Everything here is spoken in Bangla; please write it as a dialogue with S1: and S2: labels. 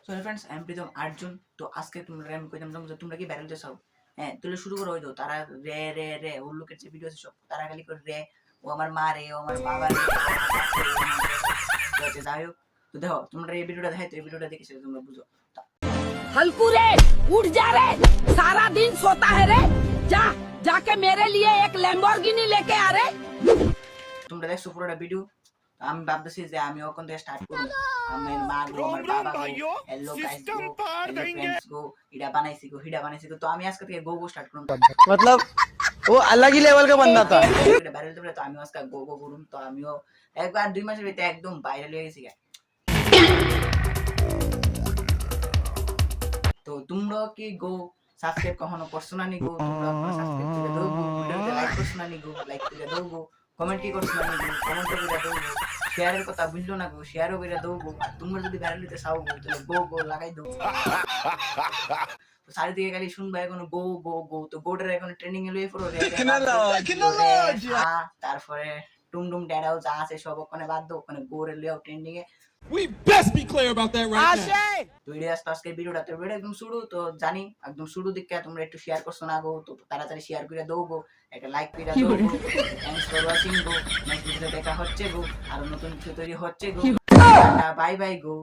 S1: তো फ्रेंड्स आई एम प्रीतम अर्जुन। तो আজকে তোমরা আমি কইতাম যে তোমরা কি ভাইরাল হতে চাও? হ্যাঁ তাহলে শুরু করো। ওই তো তারা রে রে রে ওর লোকের যে ভিডিও আছে সব তারা খালি করে রে, ও আমার মা রে, ও আমার বাবা রে। তো যাই হোক, তো দেখো তোমরা এই ভিডিওটা দেখাই, তো এই ভিডিওটা দেখে সেটা তোমরা বুঝো।
S2: हल्कू रे उठ जा रे, सारा दिन सोता है रे, जा जाके मेरे लिए एक लैम्बोर्गिनी लेके आ रे।
S1: তোমরা দেখছো পুরোটা ভিডিও। আমি ভাবতেছি যে আমি ওখান থেকে স্টার্ট করব। আমি মা গো, আমার বাবা গো, হ্যালো গাইস গো, হ্যালো फ्रेंड्स গো, ইডা বানাইছি গো, হিডা বানাইছি গো। তো আমি আজকে থেকে গো গো স্টার্ট করব।
S3: मतलब वो अलग ही लेवल का बंदा था।
S1: এটা ভাইরাল হবে, তো আমি আজকে গো গো করুম। তো আমিও একবার 2 মাসের ভিতরে একদম ভাইরাল হয়ে গেছি। তো তোমরা কি গো সাবস্ক্রাইব কখনো করছো না নি গো? তোমরা সাবস্ক্রাইব করে দাও গো, ভিডিওতে লাইক করছো না নি গো, লাইক করে দাও গো, কমেন্ট কি করছো না নি গো, কমেন্ট করে দাও গো, শেয়ারের কথা ভুললো না গো, শেয়ারও করে দাও গো। আর তোমরা যদি ভাইরাল হতে চাও গো তাহলে গো গো লাগাই দাও। তো চারিদিকে খালি শুনবা এখন গো গো গো। তো গোটার এখন ট্রেনিং এ লয়ে পড়ো রে, তারপরে টুমডুম ড্যাডাও যা আছে সব ওখানে বাদ দাও, ওখানে গোরে লয়েও ট্রেন্ডিং এ।
S4: We best be clear about that right now.
S1: তো এই আজকে ভিডিওটা তো একদম শুরু, তো জানি একদম শুরু দিকে তোমরা একটু শেয়ার করছো না গো, তো তাড়াতাড়ি শেয়ার করে দাও গো, একটা লাইক করে দাও গো। থ্যাঙ্কস ফর ওয়াচিং গো। নেক্সট ভিডিও দেখা হচ্ছে গো, আর নতুন কিছু তৈরি হচ্ছে গো। বাই বাই গো।